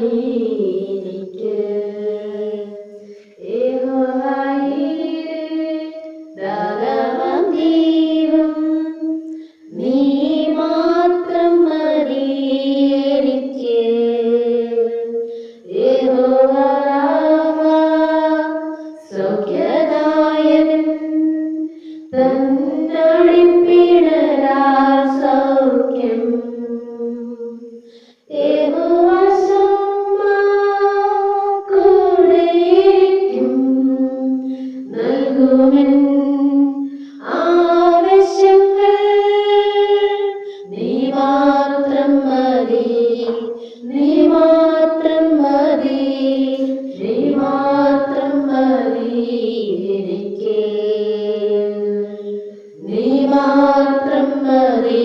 എനിക്ക്. യഹോവയേ ദാതാവാം ദൈവം, നീ മാത്രം മതി എനിക്ക്. യഹോവ രാഫ സൗഖ്യദായകൻ, തന്നൊഴിപ്പിടലാൽ സൗഖ്യം. യഹോവ ശമ്മാ കൂടെയിരിക്കും, നൽകുമെൻ ആവശ്യങ്ങൾ. നീ മാത്രം മതി, നീ മാത്രം മതി, നീ മാത്രം മതി എനിക്ക്. നീ മാത്രം മതി.